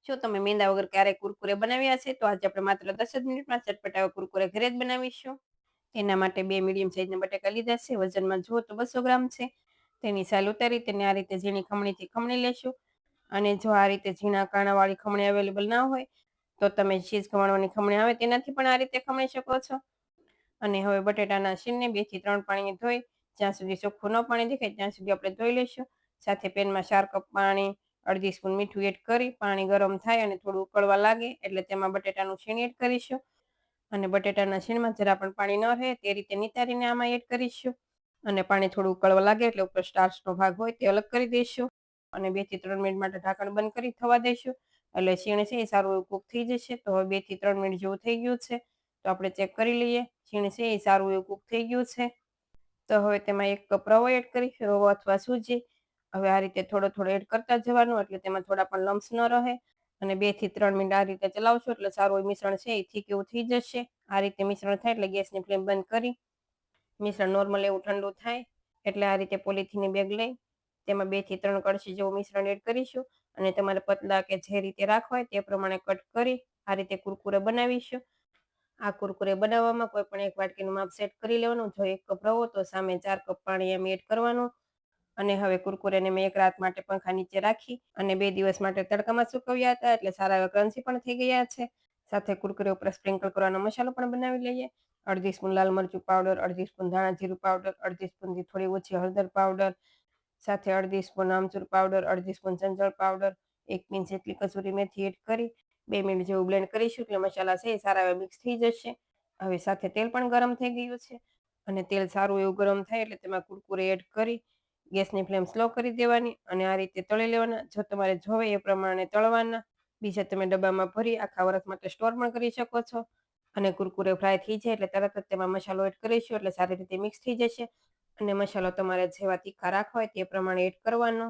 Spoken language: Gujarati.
શું તમે મેંદા વગર ક્યારેય કુરકુરે બનાવ્યા છે? તો આજે આપણે માત્ર 10 જ મિનિટમાં ચટપટા એવા કુરકુરે ઘરે જ બનાવીશું. તેના માટે 2 મીડિયમ સાઈઝના બટાકા લીધા છે. વજનમાં જુઓ તો 200 ગ્રામ છે. તેની સાલ ઉતારી તેને આ રીતે ઝીણી ખમણીથી ખમણી લેશું. અને જો આ રીતે ઝીણા કાણાવાળી ખમણી અવેલેબલ ના હોય તો તમે ચીઝ ખમણવાની ખમણી આવે તેનાથી પણ આ રીતે ખમણી શકો છો. અને હવે બટેટાના શીણને 2 થી 3 પાણીએ ધોઈ જ્યાં સુધી ચોખ્ખું ન પાણી દેખાય ત્યાં સુધી આપણે ધોઈ લઈશું. સાથે પેનમાં 4 કપ પાણી, અડધી સ્પૂન મીઠું એડ કરી પાણી ગરમ થાય અને થોડું ઉકળવા લાગે એટલે તેમાં બટેટાનું શીણ એડ કરીશું. અને બટેટાના શીણમાં જરા પણ પાણી ન રહે તે રીતે નિતારીને આમાં એડ કરીશું. અને પાણી થોડું ઉકળવા લાગે એટલે ઉપર સ્ટાર્ચનો ભાગ હોય તે અલગ કરી દઈશું. અને 2 થી 3 મિનિટ માટે ઢાંકણ બંધ કરી થવા દઈશું. એટલે શીણ છે એ સારું એવું કૂક થઈ જશે. તો હવે 2 થી 3 મિનિટ જેવું થઈ ગયું છે. તો આપણે ચેક કરી લઈએ. શીણ છે એ સારું એવું કૂક થઈ ગયું છે. તો હવે તેમાં 1 કપ રવો એડ કરીશું, રવો અથવા સૂજી. હવે આ રીતે થોડો થોડો એડ કરતા જવાનું એટલે તેમાં થોડા પણ લમ્સ ન રહે. અને 2 થી 3 મિનિટ આ રીતે ચલાવશો એટલે સારું એવું મિશ્રણ છે એ થીક એવું થઈ જશે. આ રીતે મિશ્રણ થાય એટલે ગેસની ફ્લેમ બંધ કરી મિશ્રણ નોર્મલ એવું ઠંડુ થાય એટલે આ રીતે પોલિથીનની બેગ લઈ તેમાં 2 થી 3 કળશી જેવું મિશ્રણ એડ કરીશું. અને તમારે પતલા કે જે રીતે રાખવા હોય તે પ્રમાણે કટ કરી આ રીતે કુરકુરે બનાવીશું. આ કુરકુરે બનાવવામાં કોઈ પણ એક વાટકીનું માપ સેટ કરી લેવાનું. જો 1 કપ રવો તો સામે 4 કપ પાણી એમ એડ કરવાનું. અને હવે કુરકુરેને મેં 1 રાત માટે પંખા નીચે રાખી અને 2 દિવસ માટે તડકામાં સૂકવ્યા હતા એટલે સારા એવા ક્રન્ચી પણ થઈ ગયા છે. સાથે કુરકુરે ઉપર સ્પ્રિંકલ કરવાનો મસાલો પણ બનાવી લઈએ. અડધી સ્પૂન લાલ મરચું પાવડર, અડધી સ્પૂન ધાણા જીરું પાવડર, અડધી સ્પૂનથી થોડી ઓછી હળદર પાવડર, સાથે અડધી સ્પૂન આમચૂર પાવડર, અડધી સ્પૂન સંચળ પાવડર, 1 પિંચ જેટલી કસૂરી મેથી એડ કરી 2 મિનિટ જેવું બ્લેન્ડ કરીશું એટલે મસાલા છે એ સારા એવા મિક્સ થઈ જશે. હવે સાથે તેલ પણ ગરમ થઈ ગયું છે. અને તેલ સારું એવું ગરમ થાય એટલે તેમાં કુરકુરે એડ કરી ગેસની ફ્લેમ સ્લો કરી દેવાની અને આ રીતે તળી લેવાના. જો તમારે જોવે એ પ્રમાણે તળવાના. બીજા તમે ડબ્બામાં ભરી આખા વર્ષ માટે સ્ટોર પણ કરી શકો છો. અને કુરકુરે ફ્રાય થઈ જાય એટલે તરત જ તેમાં મસાલો એડ કરીશું એટલે સારી રીતે મિક્સ થઈ જશે. અને મસાલો તમારે જેવા તીખા રાખવા હોય તે પ્રમાણે એડ કરવાનો.